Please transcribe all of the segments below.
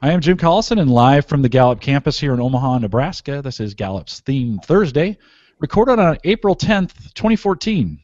I am Jim Collison, and live from the Gallup campus here in Omaha, Nebraska. This is Gallup's Theme Thursday, recorded on April 10th, 2014.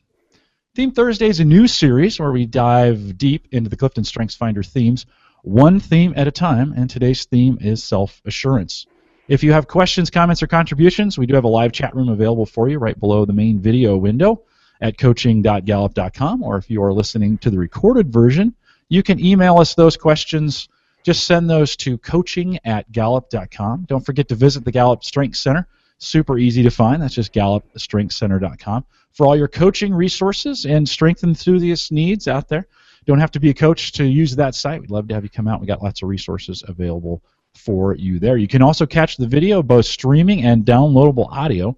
Theme Thursday is a new series where we dive deep into the CliftonStrengths Finder themes, one theme at a time, and today's theme is self-assurance. If you have questions, comments, or contributions, we do have a live chat room available for you right below the main video window at coaching.gallup.com, or if you are listening to the recorded version, you can email us those questions. Just send those to coaching@gallup.com. Don't forget to visit the Gallup Strength Center. Super easy to find. That's just gallupstrengthcenter.com for all your coaching resources and strength enthusiast needs out there. Don't have to be a coach to use that site. We'd love to have you come out. We got lots of resources available for you there. You can also catch the video, both streaming and downloadable audio,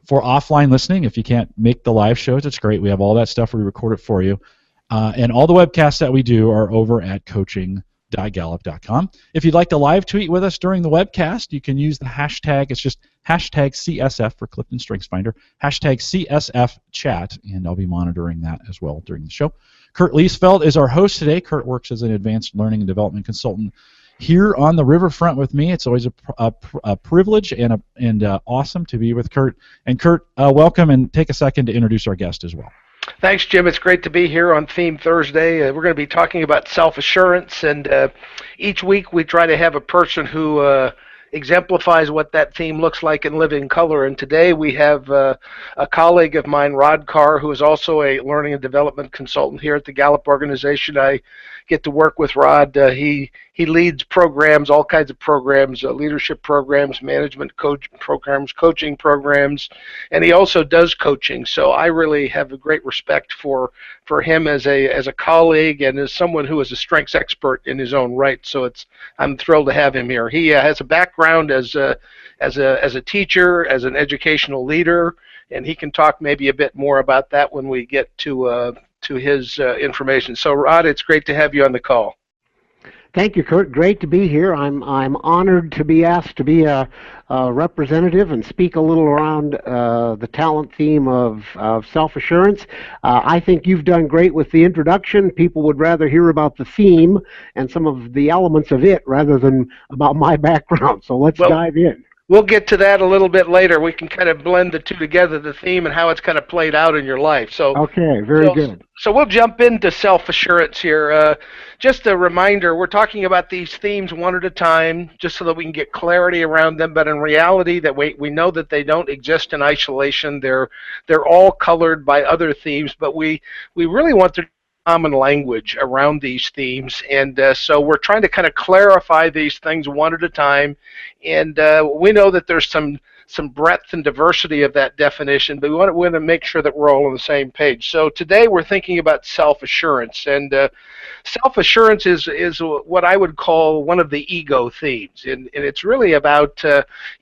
for offline listening. If you can't make the live shows, it's great. We have all that stuff. We record it for you. And all the webcasts that we do are over at coaching.gallup.com. If you'd like to live tweet with us during the webcast, you can use the hashtag. It's just hashtag CSF for Clifton Strengths Finder, hashtag CSF chat, and I'll be monitoring that as well during the show. Kurt Liesfeld is our host today. Kurt works as an advanced learning and development consultant here on the riverfront with me. It's always a privilege and awesome to be with Kurt. And Kurt, welcome, and take a second to introduce our guest as well. Thanks, Jim. It's great to be here on Theme Thursday. We're going to be talking about self-assurance, and each week we try to have a person who exemplifies what that theme looks like in living color. And today we have a colleague of mine, Rod Carr, who is also a learning and development consultant here at the Gallup organization. I get to work with Rod. He leads programs, all kinds of programs, leadership programs, management programs, coaching programs, and he also does coaching. So I really have a great respect for him as a colleague and as someone who is a strengths expert in his own right. So I'm thrilled to have him here. He has a background as a teacher, as an educational leader, and he can talk maybe a bit more about that when we get to his information. So, Rod, it's great to have you on the call. Thank you, Kurt. Great to be here. I'm honored to be asked to be a representative and speak a little around the talent theme of self-assurance. I think you've done great with the introduction. People would rather hear about the theme and some of the elements of it rather than about my background. So let's dive in. We'll get to that a little bit later. We can kind of blend the two together, the theme and how it's kind of played out in your life. So okay, very good. So we'll jump into self-assurance here. Just a reminder, we're talking about these themes one at a time, just so that we can get clarity around them. But in reality, that we know that they don't exist in isolation. They're all colored by other themes, but we really want to common language around these themes, and so we're trying to kind of clarify these things one at a time, and we know that there's some breadth and diversity of that definition, but we want to make sure that we're all on the same page. So today we're thinking about self-assurance, and self-assurance is what I would call one of the ego themes, and it's really about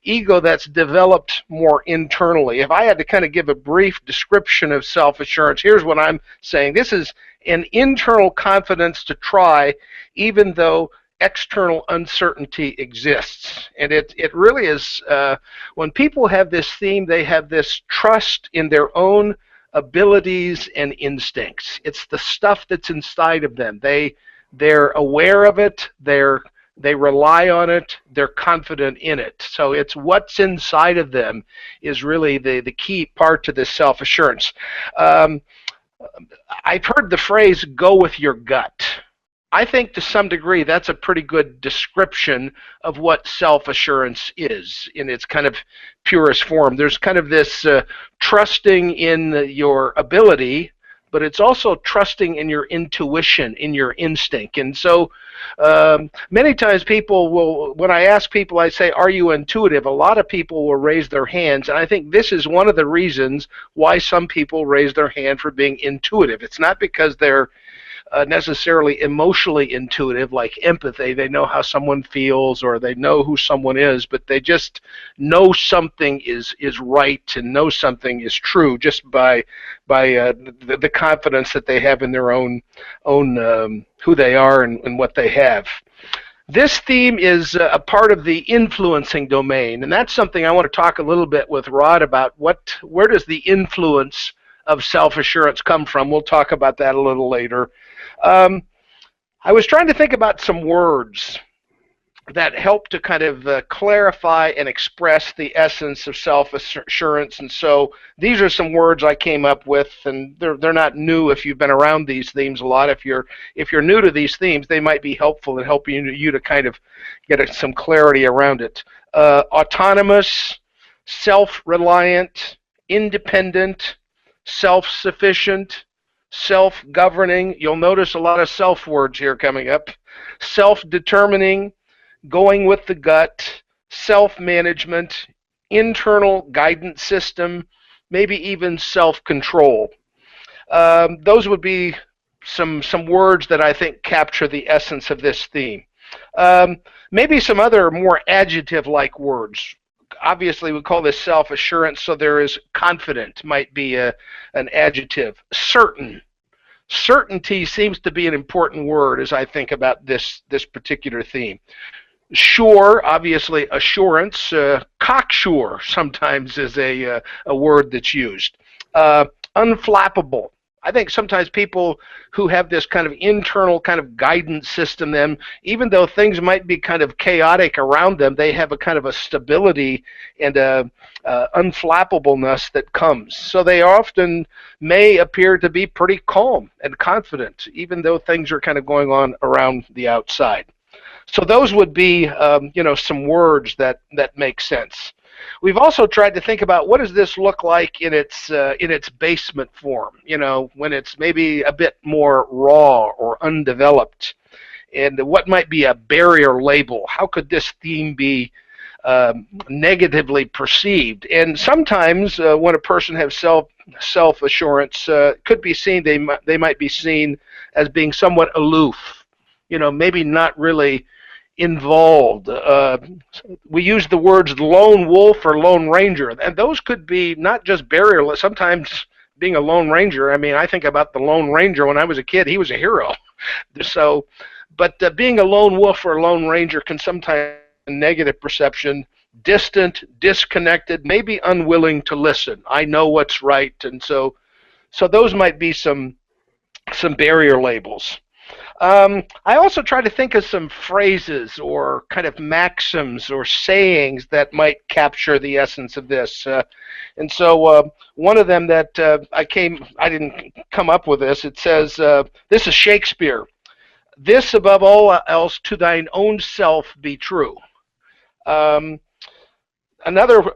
ego that's developed more internally. If I had to kind of give a brief description of self-assurance, here's what I'm saying. This is an internal confidence to try, even though external uncertainty exists. And it really is, when people have this theme, they have this trust in their own abilities and instincts. It's the stuff that's inside of them. They're aware of it, they rely on it, they're confident in it. So it's what's inside of them is really the key part to this self-assurance. I've heard the phrase, go with your gut. I think to some degree that's a pretty good description of what self-assurance is in its kind of purest form. There's kind of this trusting in your ability, but it's also trusting in your intuition, in your instinct. And so many times people will, when I ask people, I say, are you intuitive? A lot of people will raise their hands, and I think this is one of the reasons why some people raise their hand for being intuitive. It's not because they're necessarily emotionally intuitive, like empathy. They know how someone feels or they know who someone is, but they just know something is right and know something is true just by the confidence that they have in their own who they are and what they have. This theme is a part of the influencing domain, and that's something I want to talk a little bit with Rod about. Where does the influence of self-assurance come from? We'll talk about that a little later. I was trying to think about some words that help to kind of clarify and express the essence of self-assurance. And so these are some words I came up with, and they're not new if you've been around these themes a lot. If you're new to these themes, they might be helpful in helping you to kind of get some clarity around it. Autonomous, self-reliant, independent, self-sufficient, self-governing. You'll notice a lot of self words here coming up. Self-determining, going with the gut, self-management, internal guidance system, maybe even self-control. Those would be some words that I think capture the essence of this theme. Maybe some other more adjective-like words. Obviously, we call this self-assurance, so there is confident, might be an adjective. Certain. Certainty seems to be an important word as I think about this particular theme. Sure, obviously, assurance. Cocksure sometimes is a word that's used. Unflappable. I think sometimes people who have this kind of internal kind of guidance system, then even though things might be kind of chaotic around them, they have a kind of a stability and a unflappableness that comes. So they often may appear to be pretty calm and confident, even though things are kind of going on around the outside. So those would be, some words that make sense. We've also tried to think about what does this look like in its basement form, when it's maybe a bit more raw or undeveloped, and what might be a barrier label. How could this theme be negatively perceived? And sometimes when a person has self-assurance, could be seen, they might be seen as being somewhat aloof, maybe not really involved. We use the words lone wolf or lone ranger, and those could be not just barrier. Sometimes being a lone ranger, I think about the Lone Ranger when I was a kid. He was a hero. So, but being a lone wolf or a lone ranger can sometimes have a negative perception, distant, disconnected, maybe unwilling to listen. I know what's right, and so those might be some barrier labels. I also try to think of some phrases or kind of maxims or sayings that might capture the essence of this. And so one of them that I didn't come up with this. It says, this is Shakespeare. This above all else to thine own self be true. Another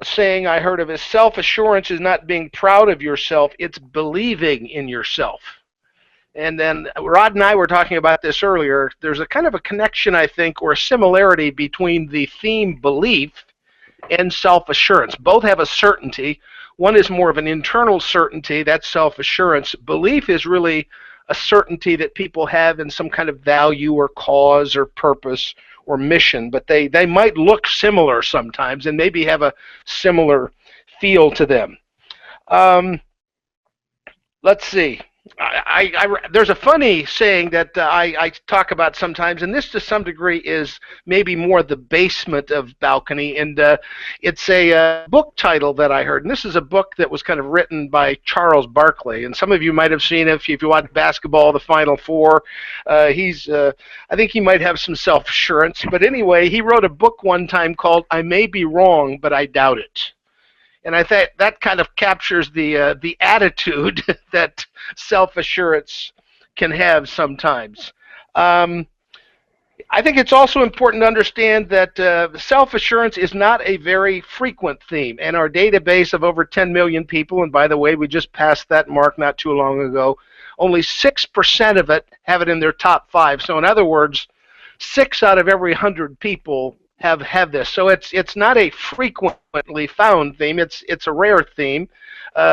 saying I heard of is self-assurance is not being proud of yourself, it's believing in yourself. And then Rod and I were talking about this earlier. There's a kind of a connection, I think, or a similarity between the theme belief and self-assurance. Both have a certainty. One is more of an internal certainty, that's self-assurance. Belief is really a certainty that people have in some kind of value or cause or purpose or mission, but they might look similar sometimes and maybe have a similar feel to them. Let's see. There's a funny saying that I talk about sometimes, and this to some degree is maybe more the basement of balcony, and it's a book title that I heard, and this is a book that was kind of written by Charles Barkley, and some of you might have seen it if you watch basketball, the Final Four. I think he might have some self-assurance, but anyway, he wrote a book one time called I May Be Wrong, But I Doubt It. And I think that kind of captures the attitude that self-assurance can have sometimes. I think it's also important to understand that self-assurance is not a very frequent theme. And our database of over 10 million people, and by the way, we just passed that mark not too long ago, only 6% of it have it in their top 5. So in other words, 6 out of every 100 people have this. So it's not a frequently found theme. It's a rare theme,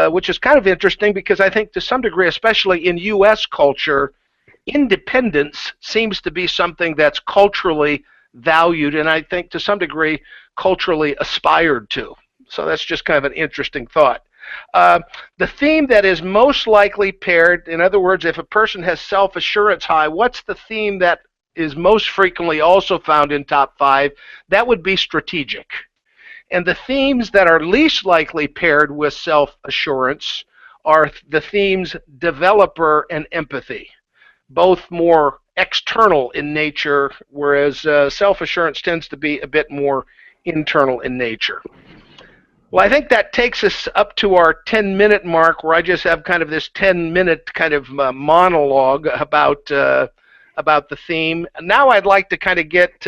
which is kind of interesting because I think to some degree, especially in U.S. culture, independence seems to be something that's culturally valued, and I think to some degree culturally aspired to. So that's just kind of an interesting thought. The theme that is most likely paired, in other words, if a person has self-assurance high, what's the theme that is most frequently also found in top 5? That would be strategic. And the themes that are least likely paired with self-assurance are the themes developer and empathy, both more external in nature, whereas self-assurance tends to be a bit more internal in nature. Well, I think that takes us up to our 10-minute mark, where I just have kind of this 10-minute kind of monologue about the theme. Now I'd like to kind of get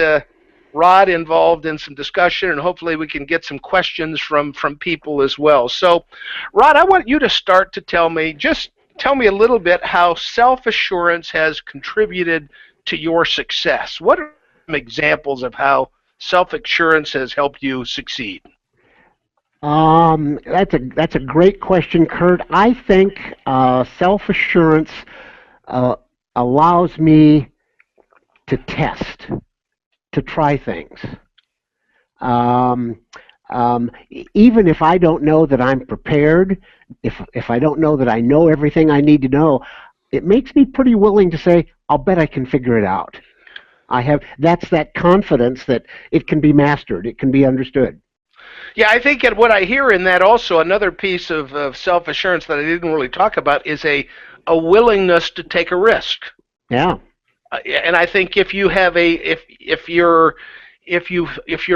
Rod involved in some discussion, and hopefully we can get some questions from people as well. So, Rod, I want you to start to tell me a little bit how self-assurance has contributed to your success. What are some examples of how self-assurance has helped you succeed? That's a great question, Kurt. I think self-assurance allows me to test, to try things. Even if I don't know that I'm prepared, if I don't know that I know everything I need to know, it makes me pretty willing to say, I'll bet I can figure it out. That's that confidence that it can be mastered, it can be understood. Yeah, I think what I hear in that also, another piece of self-assurance that I didn't really talk about, is a willingness to take a risk. Yeah. And I think if you have if you're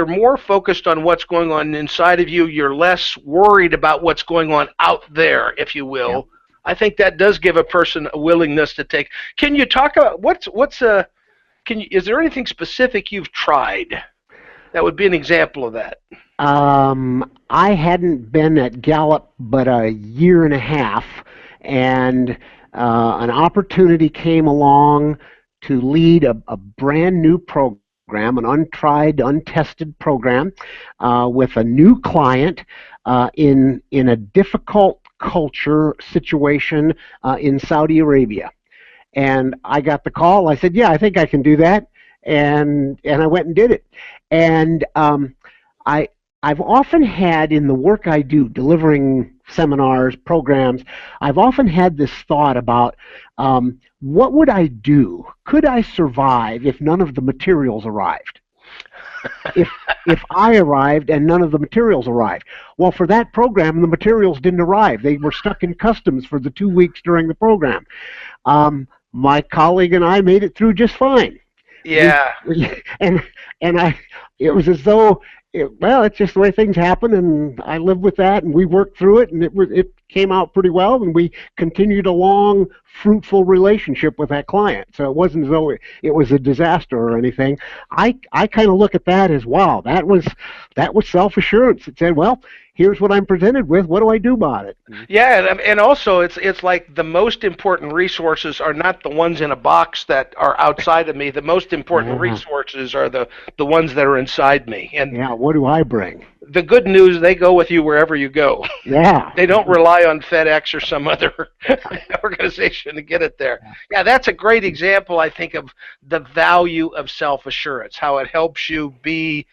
more focused on what's going on inside of you, you're less worried about what's going on out there, if you will. Yeah. I think that does give a person a willingness to take. Can you talk about is there anything specific you've tried that would be an example of that? I hadn't been at Gallup but a year and a half, and an opportunity came along to lead a brand new program, an untried, untested program, with a new client in a difficult culture situation in Saudi Arabia. And I got the call. I said, yeah, I think I can do that. And I went and did it. And I've often had, in the work I do, delivering seminars, programs, I've often had this thought about what would I do? Could I survive if none of the materials arrived? if I arrived and none of the materials arrived? Well, for that program, the materials didn't arrive. They were stuck in customs for the 2 weeks during the program. My colleague and I made it through just fine. Yeah. It was as though, it's just the way things happen, and I lived with that, and we worked through it, and it came out pretty well, and we continued a long, fruitful relationship with that client. So it wasn't as though it was a disaster or anything. I kind of look at that as, wow, that was self-assurance. It said, well, here's what I'm presented with. What do I do about it? Yeah, and also it's like the most important resources are not the ones in a box that are outside of me. The most important resources are the ones that are inside me. And yeah, what do I bring? The good news, they go with you wherever you go. Yeah. They don't rely on FedEx or some other organization to get it there. Yeah, that's a great example, I think, of the value of self-assurance, how it helps you be.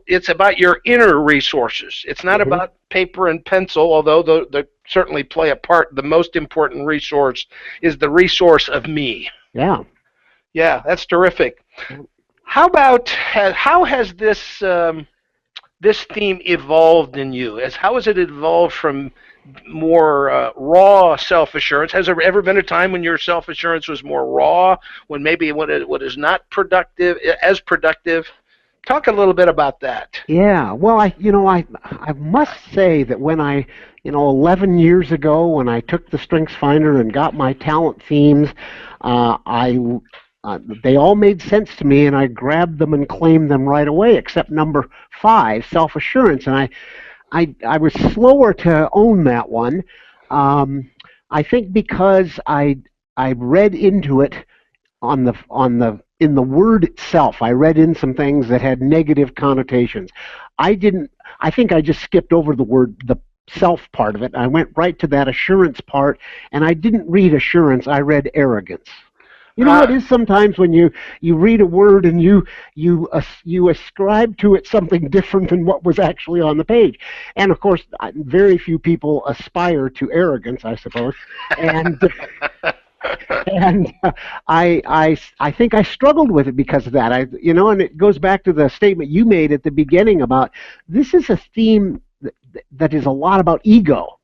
It's about your inner resources. It's not about paper and pencil, although they certainly play a part. The most important resource is the resource of me. Yeah. Yeah, that's terrific. How has this this theme evolved in you? How has it evolved from more raw self-assurance? Has there ever been a time when your self-assurance was more raw, when maybe what is not as productive? Talk a little bit about that. Yeah, well, I must say that when 11 years ago, when I took the Strengths Finder and got my talent themes, they all made sense to me, and I grabbed them and claimed them right away, except number 5, self-assurance, and I was slower to own that one. I think because I read into it in the word itself. I read in some things that had negative connotations. I think I just skipped over the self part of it. I went right to that assurance part, and I didn't read assurance, I read arrogance. You know how it is sometimes when you read a word and you ascribe to it something different than what was actually on the page. And of course, very few people aspire to arrogance, I suppose. And and I think I struggled with it because of that. And it goes back to the statement you made at the beginning about this is a theme that is a lot about ego.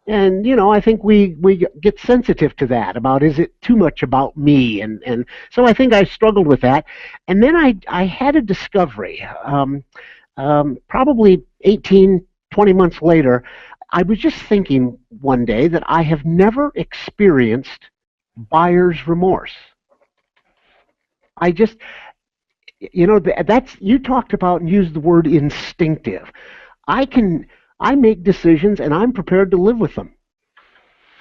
And I think we get sensitive to that about, is it too much about me? And so I think I struggled with that. And then I had a discovery. Probably 18, 20 months later, I was just thinking one day that I have never experienced buyer's remorse. I just, that's, you talked about and used the word instinctive. I make decisions and I'm prepared to live with them.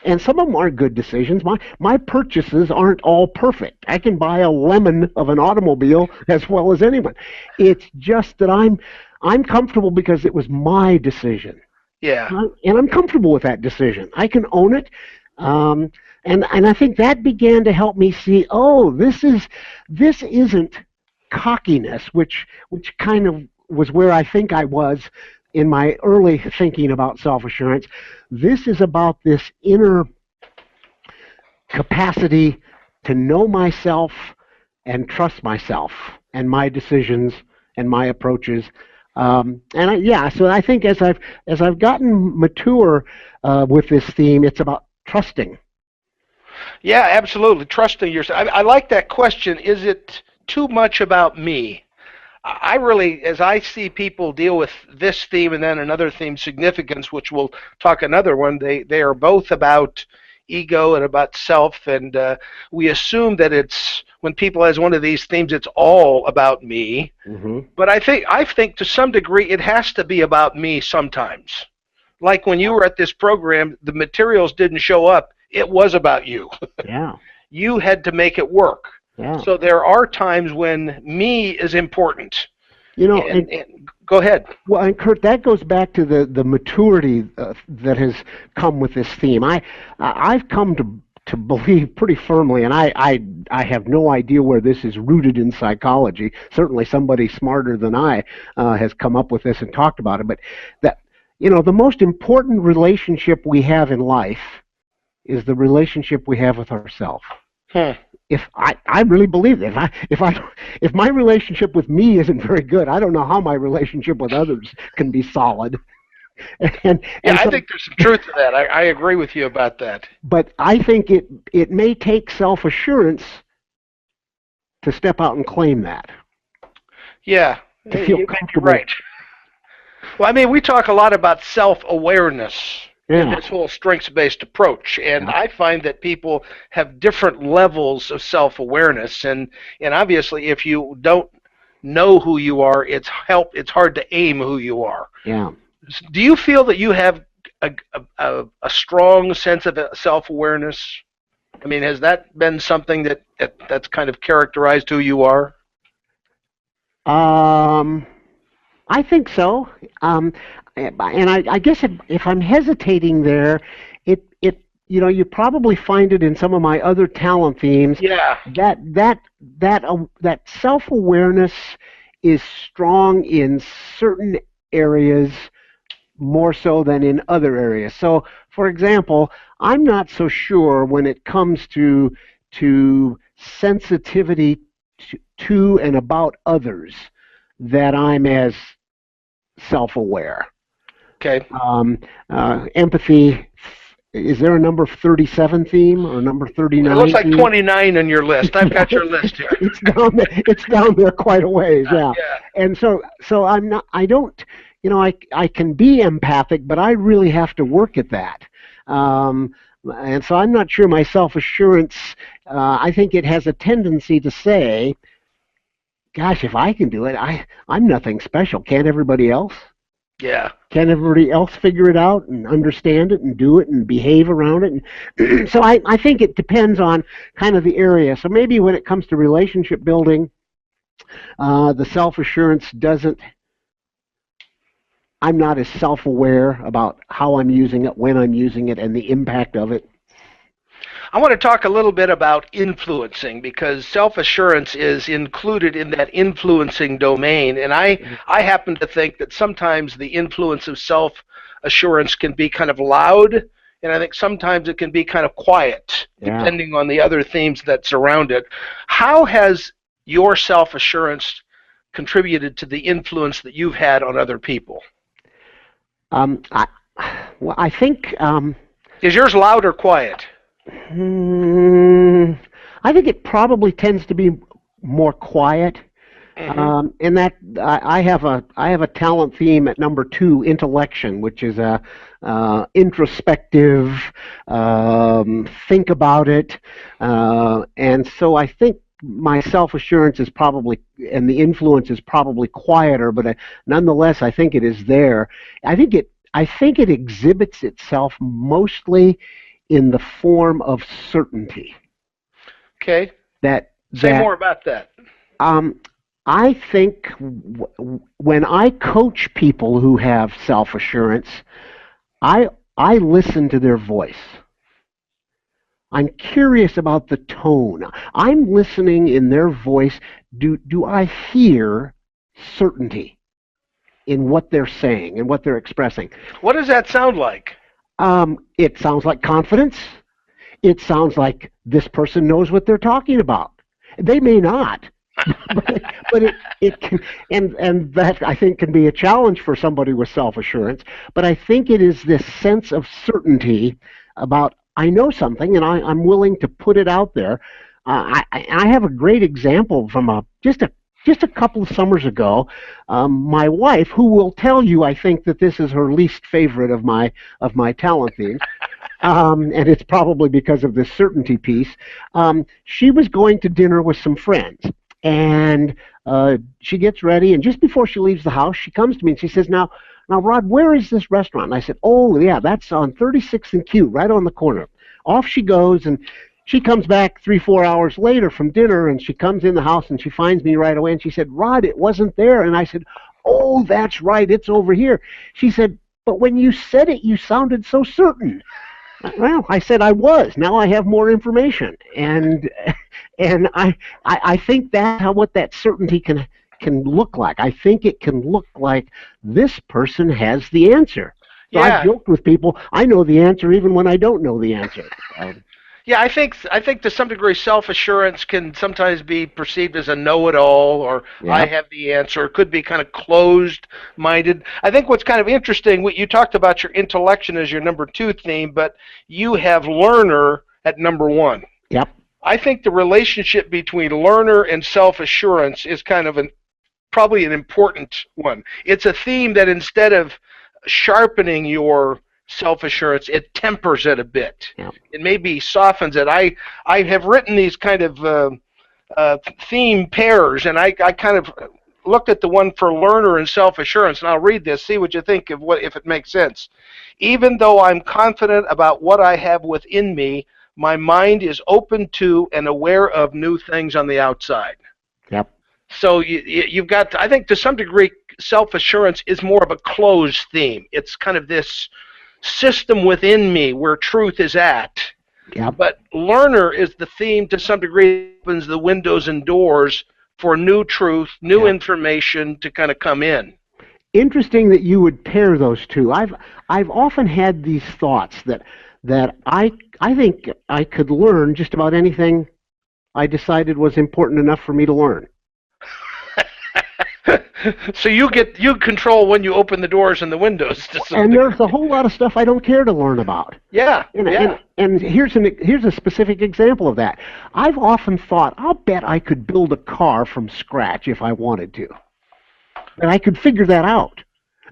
And some of them aren't good decisions. My purchases aren't all perfect. I can buy a lemon of an automobile as well as anyone. It's just that I'm comfortable because it was my decision. Yeah. And I'm comfortable with that decision. I can own it. And I think that began to help me see, this isn't cockiness, which kind of was where I think I was in my early thinking about self-assurance. This is about this inner capacity to know myself and trust myself and my decisions and my approaches. So I think as I've gotten mature with this theme, it's about trusting. Yeah, absolutely. Trusting yourself. I like that question. Is it too much about me? I really, as I see people deal with this theme and then another theme, significance, which we'll talk another one, they are both about ego and about self, and we assume that it's, when people has one of these themes, it's all about me. Mm-hmm. But I think to some degree it has to be about me sometimes. Like when you were at this program, the materials didn't show up. It was about you. Yeah. You had to make it work. Yeah. So there are times when me is important. And go ahead. Well, and Kurt, that goes back to the maturity that has come with this theme. I've come to believe pretty firmly, and I have no idea where this is rooted in psychology. Certainly somebody smarter than I has come up with this and talked about it. But that, the most important relationship we have in life is the relationship we have with ourselves. If I really believe that if my relationship with me isn't very good, I don't know how my relationship with others can be solid. I think there's some truth to that. I agree with you about that. But I think it may take self-assurance to step out and claim that. Yeah. To feel comfortable. Right. Well, I mean, we talk a lot about self-awareness. Yeah. In this whole strengths-based approach, and I find that people have different levels of self-awareness, and obviously, if you don't know who you are, it's hard to aim who you are. Yeah. Do you feel that you have a strong sense of self-awareness? I mean, has that been something that's kind of characterized who you are? I think so. And I guess if I'm hesitating there, you probably find it in some of my other talent themes. Yeah. That self-awareness is strong in certain areas more so than in other areas. So, for example, I'm not so sure when it comes to sensitivity to and about others that I'm as self-aware. Okay. Empathy. Is there a number 37 theme or number 39? It looks like 29 on your list. I've got your list here. It's down there quite a ways. Yeah. And so I'm not. I don't. I can be empathic, but I really have to work at that. And so I'm not sure my self-assurance. I think it has a tendency to say, "Gosh, if I can do it, I'm nothing special. Can't everybody else?" Yeah. Can everybody else figure it out and understand it and do it and behave around it? And so I think it depends on kind of the area. So maybe when it comes to relationship building, the self-assurance doesn't, I'm not as self-aware about how I'm using it, when I'm using it, and the impact of it. I want to talk a little bit about influencing, because self-assurance is included in that influencing domain, and I happen to think that sometimes the influence of self-assurance can be kind of loud, and I think sometimes it can be kind of quiet, depending on the other themes that surround it. How has your self-assurance contributed to the influence that you've had on other people? I think Is yours loud or quiet? I think it probably tends to be more quiet. In that I have a talent theme at number 2, intellection, which is a introspective, think about it, and so I think my self-assurance is probably, and the influence is probably quieter, but nonetheless I think it is there. I think it exhibits itself mostly in the form of certainty. Okay. Say more about that. I think when I coach people who have self-assurance, I listen to their voice. I'm curious about the tone. I'm listening in their voice. Do I hear certainty in what they're saying and what they're expressing? What does that sound like? It sounds like confidence. It sounds like this person knows what they're talking about. They may not, but it can, and that I think can be a challenge for somebody with self-assurance. But I think it is this sense of certainty about, I know something and I'm willing to put it out there. I have a great example from just a couple of summers ago. My wife, who will tell you, I think that this is her least favorite of my talent theme. And it's probably because of this certainty piece. She was going to dinner with some friends, and she gets ready, and just before she leaves the house, she comes to me and she says, Now, Rod, where is this restaurant? And I said, oh, yeah, that's on 36th and Q, right on the corner. Off she goes, and she comes back 3-4 hours later from dinner, and she comes in the house, and she finds me right away, and she said, Rod, it wasn't there. And I said, oh, that's right, it's over here. She said, but when you said it, you sounded so certain. Well, I said I was. Now I have more information, and I think that's what that certainty can look like. I think it can look like this person has the answer. So Yeah. I've joked with people, I know the answer even when I don't know the answer. Yeah, I think to some degree self-assurance can sometimes be perceived as a know-it-all, or I have the answer. It could be kind of closed-minded. I think what's kind of interesting, what you talked about your intellection as your number 2 theme, but you have learner at number 1. Yep. I think the relationship between learner and self-assurance is kind of probably an important one. It's a theme that instead of sharpening your self-assurance, it tempers it a bit. Yeah. It maybe softens it. I have written these kind of theme pairs, and I kind of looked at the one for learner and self-assurance, and I'll read this, see what you think of if it makes sense. Even though I'm confident about what I have within me, my mind is open to and aware of new things on the outside. Yep. So you've got, I think to some degree, self-assurance is more of a closed theme. It's kind of this system within me where truth is at. Yep. But learner is the theme to some degree, opens the windows and doors for new truth, new information to kind of come in. Interesting that you would pair those two. I've often had these thoughts that I think I could learn just about anything I decided was important enough for me to learn. So you control when you open the doors and the windows. And there's a whole lot of stuff I don't care to learn about. Yeah. And here's a specific example of that. I've often thought, I'll bet I could build a car from scratch if I wanted to. And I could figure that out.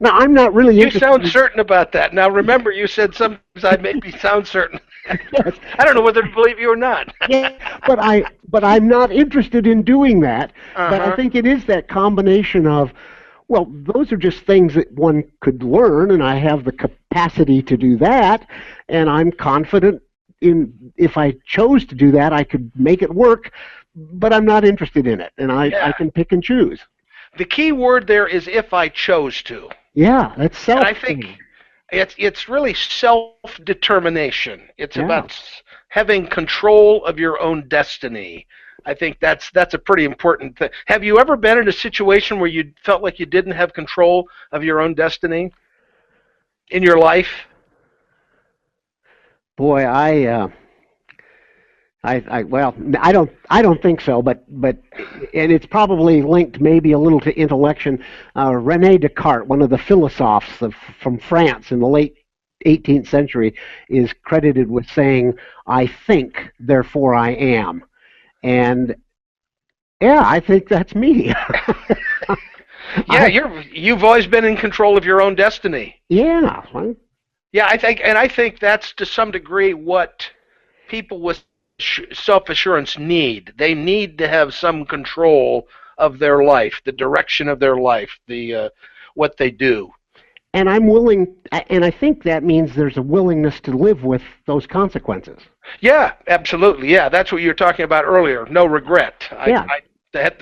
Now, I'm not really interested. You sound certain about that. Now, remember, you said sometimes I maybe sound certain. Yes. I don't know whether to believe you or not. Yeah, but I'm not interested in doing that. But I think it is that combination of, well, those are just things that one could learn, and I have the capacity to do that, and I'm confident in if I chose to do that, I could make it work, but I'm not interested in it, and I can pick and choose. The key word there is if I chose to. Yeah, that's self. And I think it's really self-determination. It's about having control of your own destiny. I think that's a pretty important thing. Have you ever been in a situation where you felt like you didn't have control of your own destiny in your life? Boy, well, I don't think so, but and it's probably linked maybe a little to intellection. René Descartes, one of the philosophers from France in the late 18th century is credited with saying, "I think, therefore I am." And yeah, I think that's me. Yeah, you've always been in control of your own destiny. Yeah. Well, Yeah, I think that's to some degree what people with self-assurance need. They need to have some control of their life, the direction of their life, the what they do. and I'm willing, and I think that means there's a willingness to live with those consequences. Yeah, absolutely. Yeah, that's what you were talking about earlier. No regret. Yeah.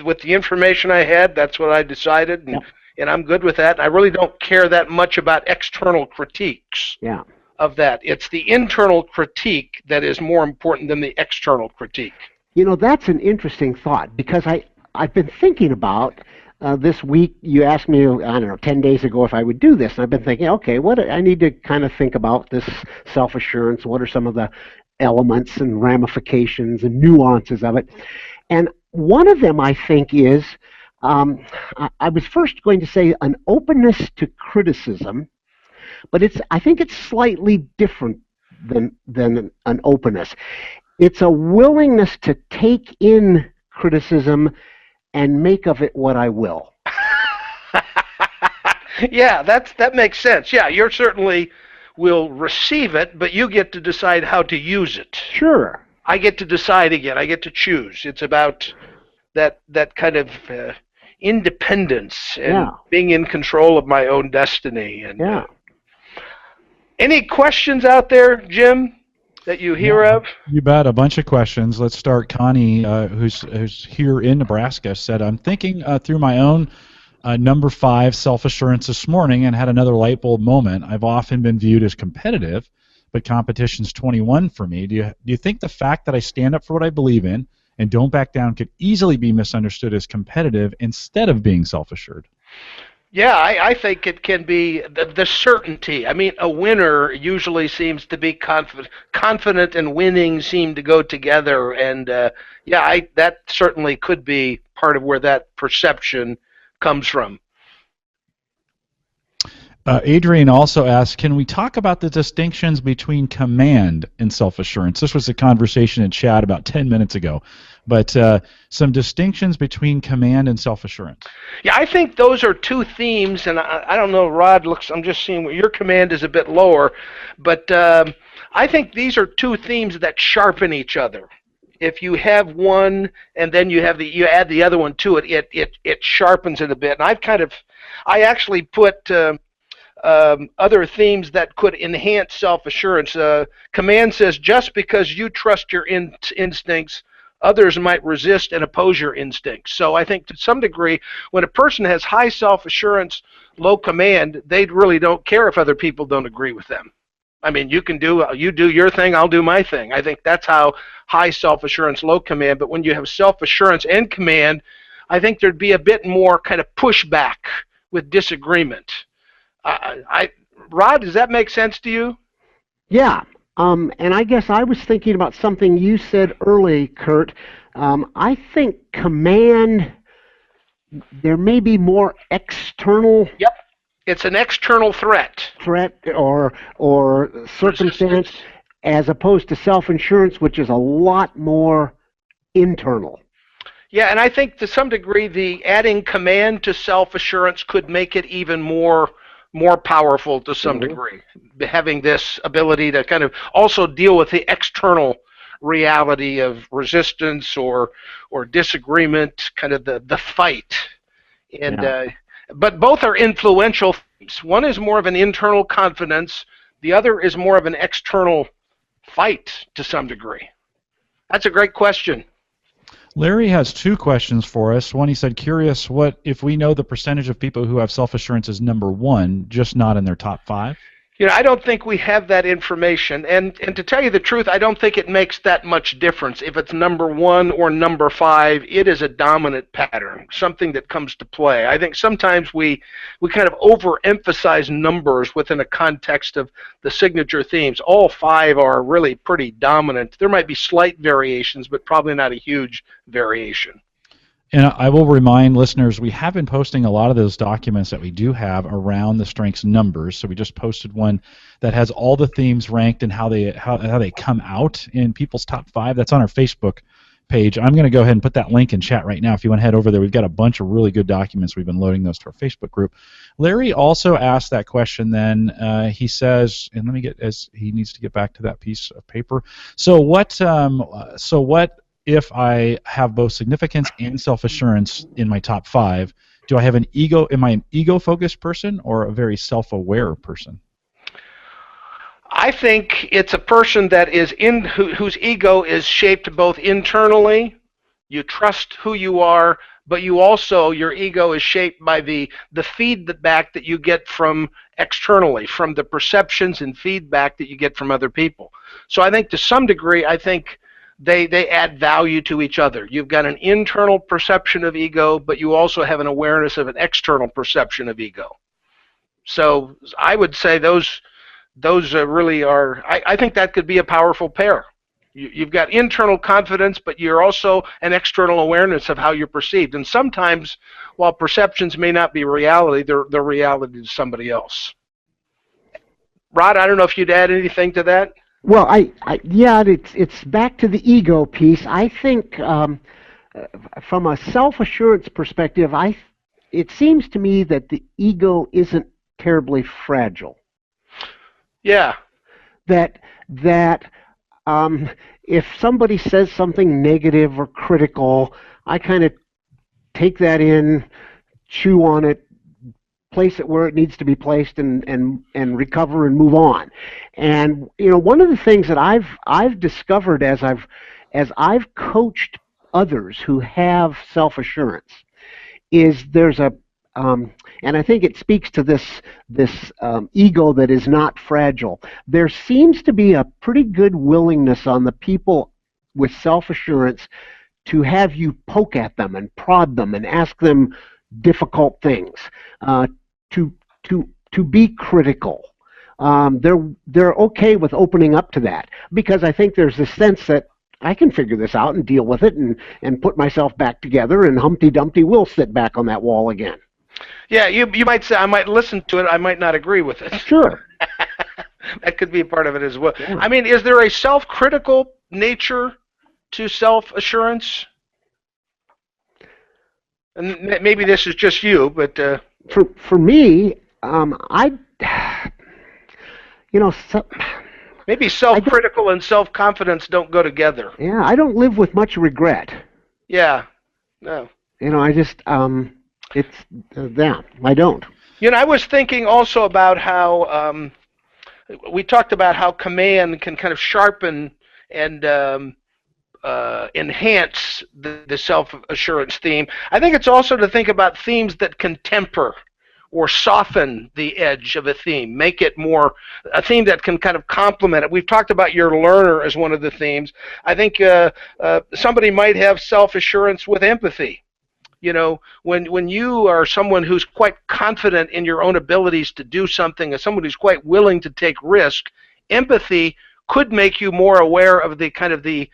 With the information I had, that's what I decided, Yep. and I'm good with that. I really don't care that much about external critiques Yeah. of that. It's the internal critique that is more important than the external critique. You know, that's an interesting thought, because I've been thinking about this week. You asked me, I don't know, 10 days ago if I would do this, and I've been thinking, okay, what I need to kind of think about this self-assurance. What are some of the elements and ramifications and nuances of it? And one of them, I think, is I was first going to say an openness to criticism, but I think it's slightly different than an openness. It's a willingness to take in criticism and make of it what I will. Yeah, that makes sense. Yeah, you certainly will receive it, but you get to decide how to use it. Sure. I get to decide again. I get to choose. It's about that kind of independence and being in control of my own destiny. And any questions out there, Jim, that you hear of? You bet. A bunch of questions. Let's start. Connie, who's here in Nebraska, said, "I'm thinking through my own number 5 self-assurance this morning and had another light bulb moment. I've often been viewed as competitive, but competition's 21 for me. Do you think the fact that I stand up for what I believe in and don't back down could easily be misunderstood as competitive instead of being self-assured?" Yeah, I think it can be the certainty. I mean, a winner usually seems to be confident, and winning seem to go together. And that certainly could be part of where that perception comes from. Adrian also asked, can we talk about the distinctions between command and self-assurance? This was a conversation in chat about 10 minutes ago, but some distinctions between command and self-assurance. Yeah, I think those are two themes, and I don't know, Rod, I'm just seeing what your command is a bit lower, but I think these are two themes that sharpen each other. If you have one and then you add the other one to it, it sharpens it a bit. And I actually put other themes that could enhance self-assurance. Command says, just because you trust your instincts, others might resist and oppose your instincts. So I think to some degree, when a person has high self-assurance, low command, they really don't care if other people don't agree with them. I mean, you do your thing, I'll do my thing. I think that's how high self-assurance, low command. But when you have self-assurance and command, I think there'd be a bit more kind of pushback with disagreement. Rod, does that make sense to you? Yeah. And I guess I was thinking about something you said early, Kurt. I think command, there may be more external. Yep. It's an external threat or circumstance, resistance, as opposed to self-assurance, which is a lot more internal. Yeah, and I think to some degree the adding command to self-assurance could make it even more powerful to some degree, having this ability to kind of also deal with the external reality of resistance or disagreement, kind of the fight. And but both are influential. One is more of an internal confidence. The other is more of an external fight to some degree. That's a great question. Larry has 2 questions for us. One, he said, curious what if we know the percentage of people who have self-assurance is number 1, just not in their top 5? You know, I don't think we have that information, and to tell you the truth, I don't think it makes that much difference. If it's number 1 or number 5, it is a dominant pattern, something that comes to play. I think sometimes we kind of overemphasize numbers within a context of the signature themes. All 5 are really pretty dominant. There might be slight variations, but probably not a huge variation. And I will remind listeners, we have been posting a lot of those documents that we do have around the strengths numbers. So we just posted one that has all the themes ranked and how they come out in people's top 5. That's on our Facebook page. I'm going to go ahead and put that link in chat right now. If you want to head over there, we've got a bunch of really good documents. We've been loading those to our Facebook group. Larry also asked that question then. He says, and let me get, as he needs to get back to that piece of paper. So what if I have both significance and self-assurance in my top 5? Do I have an ego? Am I an ego-focused person or a very self-aware person? I think it's a person that is whose ego is shaped both internally. You trust who you are, but your ego is shaped by the feedback that you get from externally, from the perceptions and feedback that you get from other people. So I think to some degree, they add value to each other. You've got an internal perception of ego, but you also have an awareness of an external perception of ego. So I would say those really are, I think that could be a powerful pair. You've got internal confidence, but you're also an external awareness of how you're perceived. And sometimes, while perceptions may not be reality, they're reality to somebody else. Rod, I don't know if you'd add anything to that? Well, yeah, it's back to the ego piece. I think from a self-assurance perspective, it seems to me that the ego isn't terribly fragile. Yeah. That if somebody says something negative or critical, I kind of take that in, chew on it, place it where it needs to be placed, and recover and move on. And one of the things that I've discovered as I've coached others who have self-assurance is there's a and I think it speaks to this ego that is not fragile. There seems to be a pretty good willingness on the people with self-assurance to have you poke at them and prod them and ask them difficult things, to be critical. They're okay with opening up to that, because I think there's this sense that I can figure this out and deal with it and put myself back together, and Humpty Dumpty will sit back on that wall again. Yeah, you might say, I might listen to it, I might not agree with it. Sure. That could be a part of it as well. Yeah. I mean, is there a self-critical nature to self-assurance? And maybe this is just you, but... For me, maybe self-critical and self-confidence don't go together. Yeah, I don't live with much regret. Yeah, no. I just... I don't. I was thinking also about how we talked about how command can kind of sharpen and enhance the self-assurance theme. I think it's also to think about themes that can temper or soften the edge of a theme, make it more a theme that can kind of complement it. We've talked about your learner as one of the themes. I think somebody might have self-assurance with empathy. When you are someone who's quite confident in your own abilities to do something, as someone who's quite willing to take risk, empathy could make you more aware of the kind of the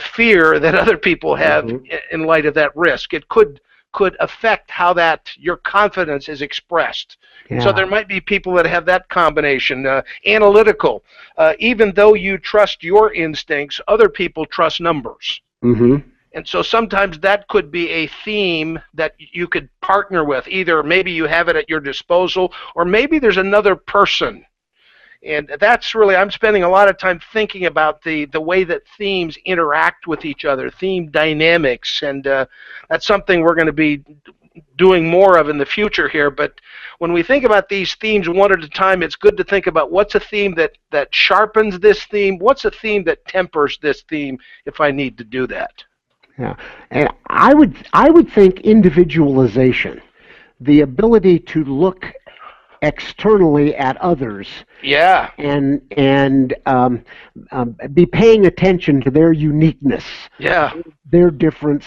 fear that other people have in light of that risk. It could affect how your confidence is expressed. Yeah. So there might be people that have that combination. Analytical. Even though you trust your instincts, other people trust numbers. Mm-hmm. And so sometimes that could be a theme that you could partner with. Either maybe you have it at your disposal, or maybe there's another person. And that's really, I'm spending a lot of time thinking about the way that themes interact with each other, theme dynamics, and that's something we're going to be doing more of in the future here. But when we think about these themes one at a time, it's good to think about what's a theme that sharpens this theme, what's a theme that tempers this theme if I need to do that. Yeah, and I would think individualization, the ability to look externally at others, yeah, and be paying attention to their uniqueness, yeah, their difference,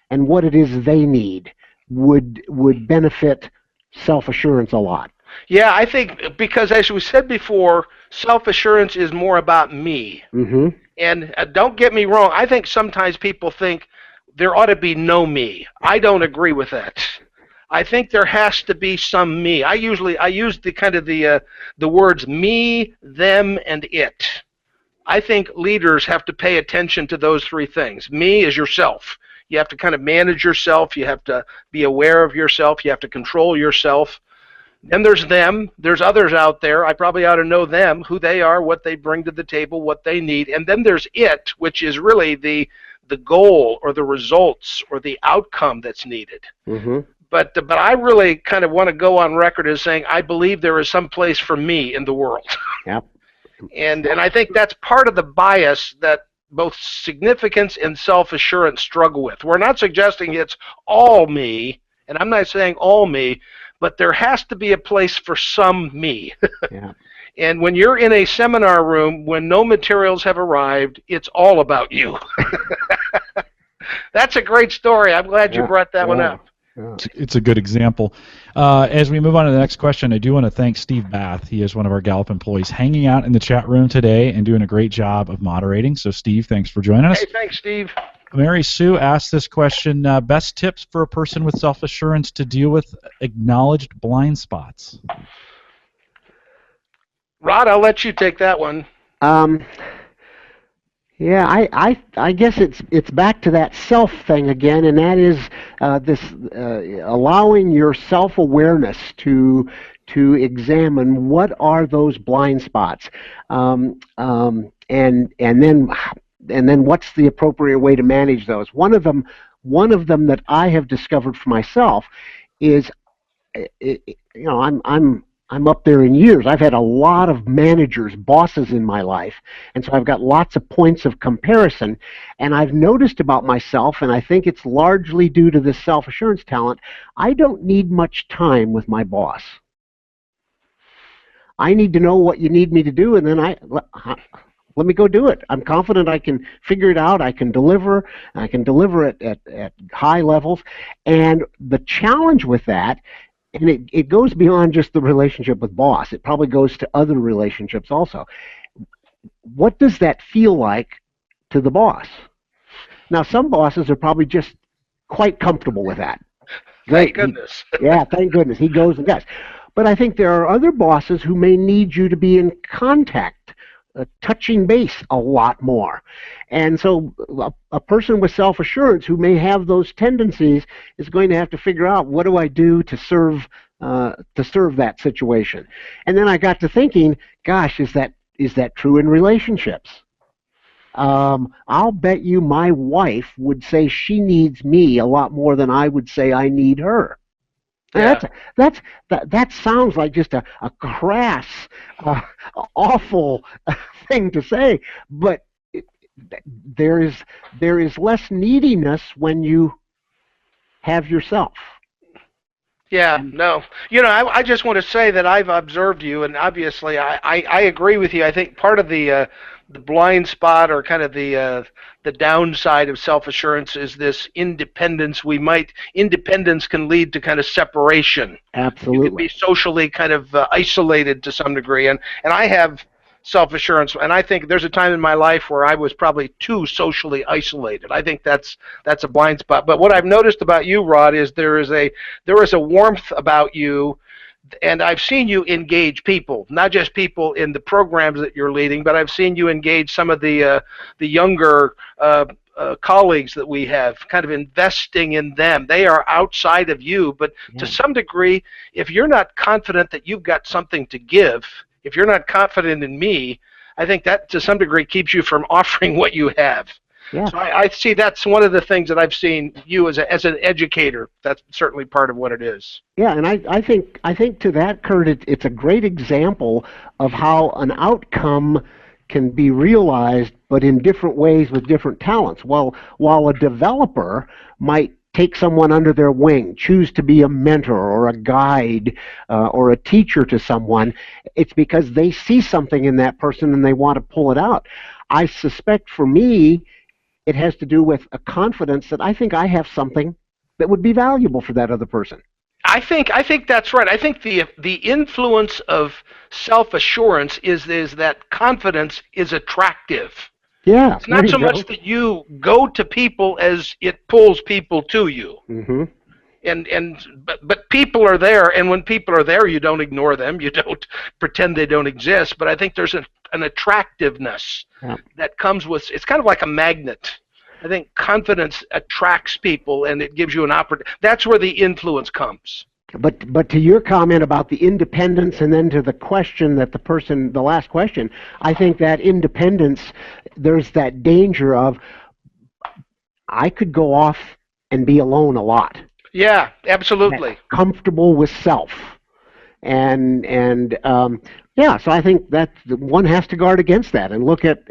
and what it is they need would benefit self-assurance a lot. Yeah, I think because, as we said before, self-assurance is more about me. Mm-hmm. And don't get me wrong, I think sometimes people think, there ought to be no me. I don't agree with that. I think there has to be some me. I use the words me, them, and it. I think leaders have to pay attention to those three things. Me is yourself. You have to kind of manage yourself. You have to be aware of yourself. You have to control yourself. Then there's them. There's others out there. I probably ought to know them, who they are, what they bring to the table, what they need. And then there's it, which is really the goal or the results or the outcome that's needed. Mm-hmm. But I really kind of want to go on record as saying I believe there is some place for me in the world. Yep. And I think that's part of the bias that both significance and self-assurance struggle with. We're not suggesting it's all me, and I'm not saying all me, but there has to be a place for some me. Yeah. And when you're in a seminar room, when no materials have arrived, it's all about you. That's a great story. I'm glad you brought that one up. It's a good example. As we move on to the next question, I do want to thank Steve Bath. He is one of our Gallup employees hanging out in the chat room today and doing a great job of moderating. So, Steve, thanks for joining us. Hey, thanks, Steve. Mary Sue asked this question, best tips for a person with self-assurance to deal with acknowledged blind spots? Rod, I'll let you take that one. Yeah, I guess it's back to that self thing again, and that is this allowing your self-awareness to examine what are those blind spots, and then what's the appropriate way to manage those. One of them that I have discovered for myself is, I'm up there in years. I've had a lot of managers, bosses in my life, and so I've got lots of points of comparison, and I've noticed about myself, and I think it's largely due to this self-assurance talent, I don't need much time with my boss. I need to know what you need me to do, and then let me go do it. I'm confident I can figure it out. I can deliver it at high levels, and the challenge with that, and it goes beyond just the relationship with boss. It probably goes to other relationships also. What does that feel like to the boss? Now, some bosses are probably just quite comfortable with that. Thank goodness. Yeah, thank goodness. He goes and does. But I think there are other bosses who may need you to be in contact, touching base a lot more. And so a person with self-assurance who may have those tendencies is going to have to figure out, what do I do to serve that situation? And then I got to thinking, gosh, is that true in relationships? I'll bet you my wife would say she needs me a lot more than I would say I need her. Yeah. That sounds like just a crass, awful thing to say, but there is less neediness when you have yourself. Yeah, no. I just want to say that I've observed you, and obviously I agree with you. I think part of the blind spot, or kind of the downside of self-assurance, is this independence. Independence can lead to kind of separation. Absolutely. You can be socially kind of isolated to some degree, and I have self-assurance, and I think there's a time in my life where I was probably too socially isolated. I think that's a blind spot. But what I've noticed about you, Rod, is there is a warmth about you, and I've seen you engage people, not just people in the programs that you're leading, but I've seen you engage some of the younger colleagues that we have, kind of investing in them. They are outside of you, but to some degree, if you're not confident that you've got something to give, if you're not confident in me, I think that to some degree keeps you from offering what you have. Yeah. So I see that's one of the things that I've seen you as an educator. That's certainly part of what it is. Yeah, and I think to that, Kurt, it's a great example of how an outcome can be realized, but in different ways with different talents. While a developer might take someone under their wing, choose to be a mentor or a guide or a teacher to someone, it's because they see something in that person and they want to pull it out. I suspect for me, it has to do with a confidence that I think I have something that would be valuable for that other person. I think that's right. I think the influence of self-assurance is that confidence is attractive. Yeah, It's not so much that you go to people as it pulls people to you. Mm-hmm. But people are there, and when people are there, you don't ignore them. You don't pretend they don't exist. But I think there's an attractiveness that comes with. It's kind of like a magnet. I think confidence attracts people, and it gives you an opportunity. That's where the influence comes. But to your comment about the independence, and then to the question that the last question, I think that independence, there's that danger of, I could go off and be alone a lot. Yeah, absolutely. Comfortable with self, and yeah. So I think that one has to guard against that and look at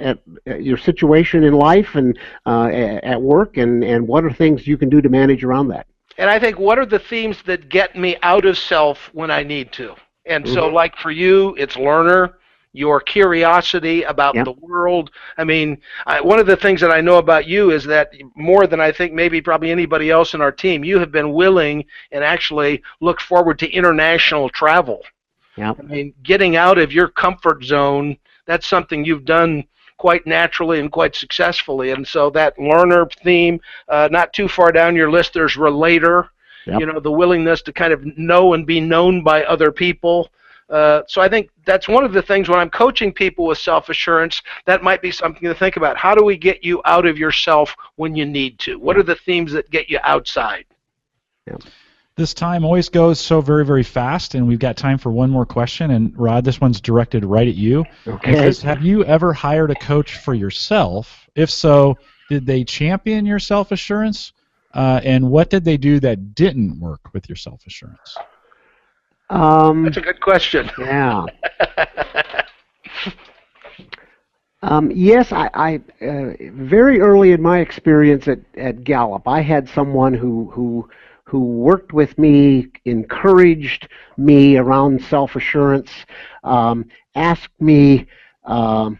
your situation in life and at work, and what are things you can do to manage around that. And I think, what are the themes that get me out of self when I need to? And so, like for you, it's learner, your curiosity about the world. I mean, one of the things that I know about you is that more than I think maybe probably anybody else in our team, you have been willing and actually look forward to international travel. Yeah. I mean, getting out of your comfort zone, that's something you've done quite naturally and quite successfully. And so that learner theme, not too far down your list, there's relator, the willingness to kind of know and be known by other people. So I think that's one of the things when I'm coaching people with self-assurance, that might be something to think about. How do we get you out of yourself when you need to? What are the themes that get you outside? Yeah. This time always goes so very, very fast, and we've got time for one more question. And Rod, this one's directed right at you. Okay. It says, have you ever hired a coach for yourself? If so, did they champion your self-assurance? And what did they do that didn't work with your self-assurance? That's a good question. Yeah. Yes, I very early in my experience at Gallup, I had someone who worked with me, encouraged me around self-assurance, asked me, I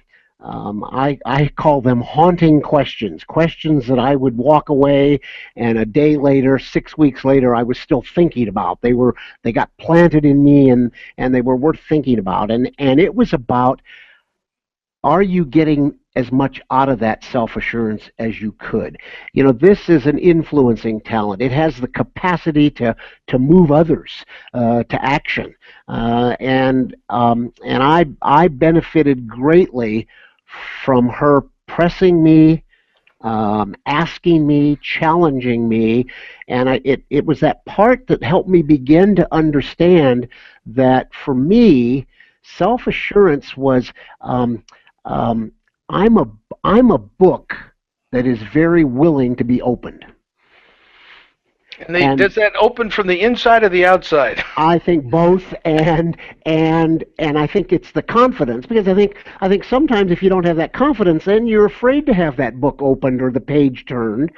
call them haunting questions that I would walk away, and a day later, 6 weeks later, I was still thinking about. They got planted in me, and they were worth thinking about. And it was about, are you getting as much out of that self-assurance as you could? This is an influencing talent. It has the capacity to move others to action. And I benefited greatly from her pressing me, asking me, challenging me, and it was that part that helped me begin to understand that for me, self-assurance was I'm a book that is very willing to be opened. And does that open from the inside or the outside? I think both, and I think it's the confidence, because I think sometimes if you don't have that confidence, then you're afraid to have that book opened or the page turned.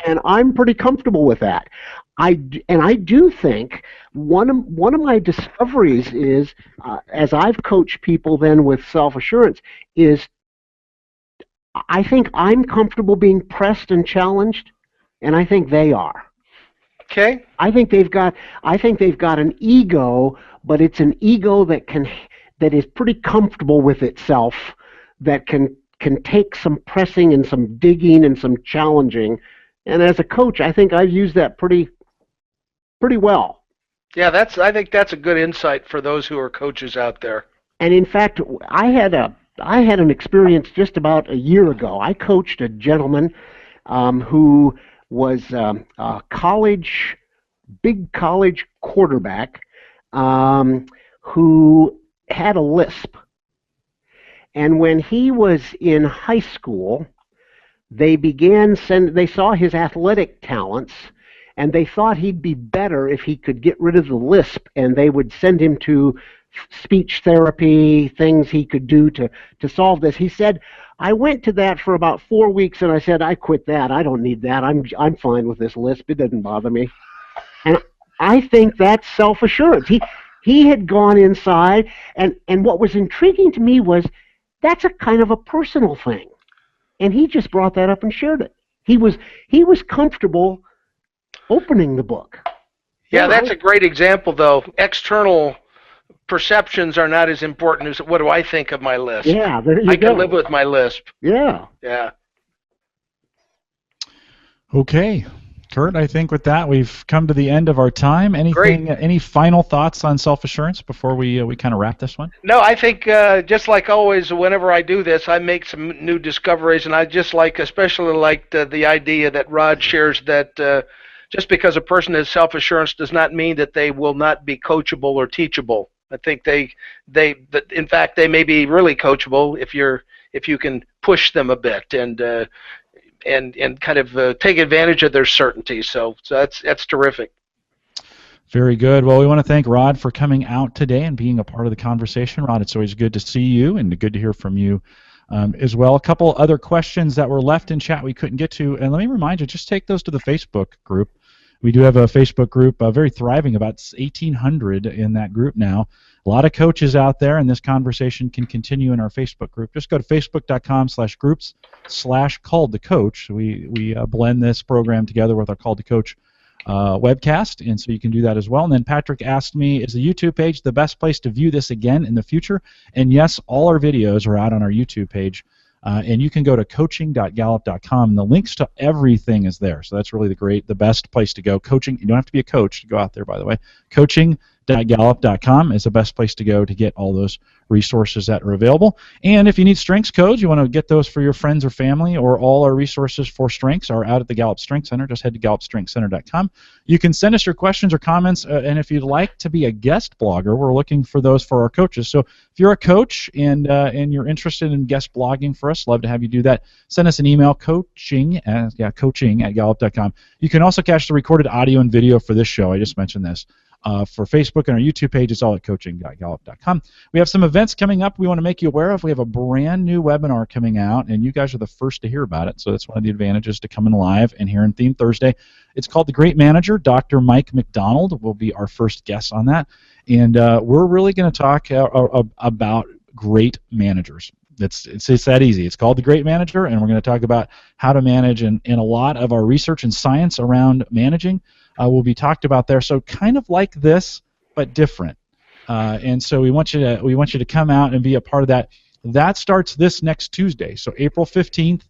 And I'm pretty comfortable with that. I do think one of my discoveries is, as I've coached people then with self-assurance, is I think I'm comfortable being pressed and challenged, and I think they are. Okay. I think they've got an ego, but it's an ego that is pretty comfortable with itself, that can take some pressing and some digging and some challenging. And as a coach, I think I've used that pretty well. Yeah, I think that's a good insight for those who are coaches out there. And in fact, I had an experience just about a year ago. I coached a gentleman who was a big college quarterback who had a lisp. And when he was in high school, they saw his athletic talents, and they thought he'd be better if he could get rid of the lisp, and they would send him to speech therapy, things he could do to solve this. He said, I went to that for about 4 weeks, and I said, I quit that. I don't need that. I'm fine with this lisp. It doesn't bother me. And I think that's self-assurance. He had gone inside, and what was intriguing to me was that's a kind of a personal thing. And he just brought that up and shared it. He was comfortable opening the book. Yeah, that's a great example, though. External perceptions are not as important as what do I think of my lisp. Yeah, there you I go. can live with my lisp. Yeah. Yeah. Okay. Kurt, I think with that we've come to the end of our time. Great. Any final thoughts on self-assurance before we kind of wrap this one? No, I think just like always, whenever I do this, I make some new discoveries, and I just especially like the idea that Rod shares that just because a person has self-assurance does not mean that they will not be coachable or teachable. I think in fact, they may be really coachable if you can push them a bit and kind of take advantage of their certainty. So that's terrific. Very good. Well, we want to thank Rod for coming out today and being a part of the conversation. Rod, it's always good to see you and good to hear from you as well. A couple other questions that were left in chat we couldn't get to, and let me remind you, just take those to the Facebook group. We do have a Facebook group, very thriving, about 1,800 in that group now. A lot of coaches out there, and this conversation can continue in our Facebook group. Just go to facebook.com/groups/called-to-coach. We blend this program together with our Called to Coach webcast, and so you can do that as well. And then Patrick asked me, is the YouTube page the best place to view this again in the future? And yes, all our videos are out on our YouTube page, and you can go to coaching.gallup.com, and the links to everything is there. So that's really the best place to go. Coaching, you don't have to be a coach to go out there, by the way. Coaching.gallup.com is the best place to go to get all those resources that are available. And if you need strengths codes, you want to get those for your friends or family, or all our resources for strengths are out at the Gallup Strength Center. Just head to gallupstrengthcenter.com. You can send us your questions or comments, and if you'd like to be a guest blogger, we're looking for those for our coaches. So if you're a coach and you're interested in guest blogging for us, love to have you do that. Send us an email, coaching@gallup.com. You can also catch the recorded audio and video for this show. I just mentioned this. For Facebook and our YouTube page, it's all at coaching.gallup.com. We have some events coming up we want to make you aware of. We have a brand new webinar coming out, and you guys are the first to hear about it, so that's one of the advantages to coming live and here in Theme Thursday. It's called The Great Manager. Dr. Mike McDonald will be our first guest on that, and we're really going to talk about great managers. It's that easy. It's called The Great Manager, and we're going to talk about how to manage, and a lot of our research and science around managing will be talked about there. So kind of like this, but different. And so we want you to come out and be a part of that. That starts this next Tuesday, so April 15th,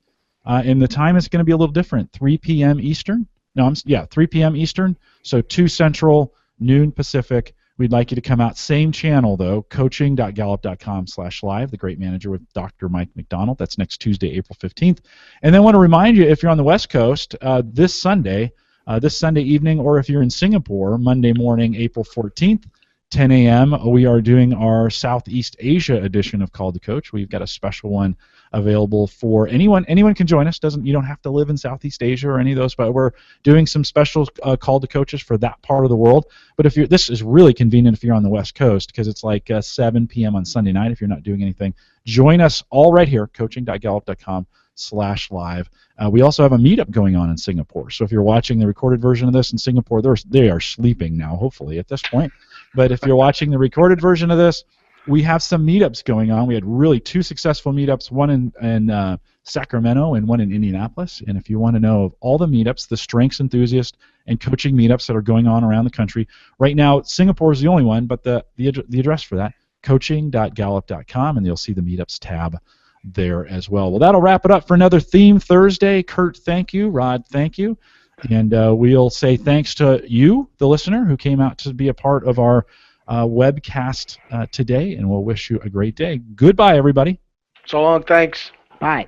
and the time is going to be a little different. 3 p.m. Eastern. 3 p.m. Eastern. So 2 Central, noon Pacific. We'd like you to come out. Same channel though, coaching.gallup.com/live. The Great Manager with Dr. Mike McDonald. That's next Tuesday, April 15th. And then I want to remind you, if you're on the West Coast, this Sunday evening, or if you're in Singapore, Monday morning, April 14th, 10 a.m., we are doing our Southeast Asia edition of Call to Coach. We've got a special one available for anyone. Anyone can join us. You don't have to live in Southeast Asia or any of those, but we're doing some special Call to Coaches for that part of the world. But this is really convenient if you're on the West Coast, because it's like 7 p.m. on Sunday night if you're not doing anything. Join us all right here, coaching.gallup.com/live. We also have a meetup going on in Singapore. So if you're watching the recorded version of this in Singapore, they are sleeping now, hopefully, at this point. But if you're watching the recorded version of this, we have some meetups going on. We had really 2 successful meetups, one in Sacramento and one in Indianapolis. And if you want to know of all the meetups, the strengths enthusiast and coaching meetups that are going on around the country, right now Singapore is the only one, but the address for that, coaching.gallup.com, and you'll see the meetups tab there as well. Well, that'll wrap it up for another Theme Thursday. Kurt, thank you. Rod, thank you. And we'll say thanks to you, the listener, who came out to be a part of our webcast today, and we'll wish you a great day. Goodbye, everybody. So long. Thanks. Bye.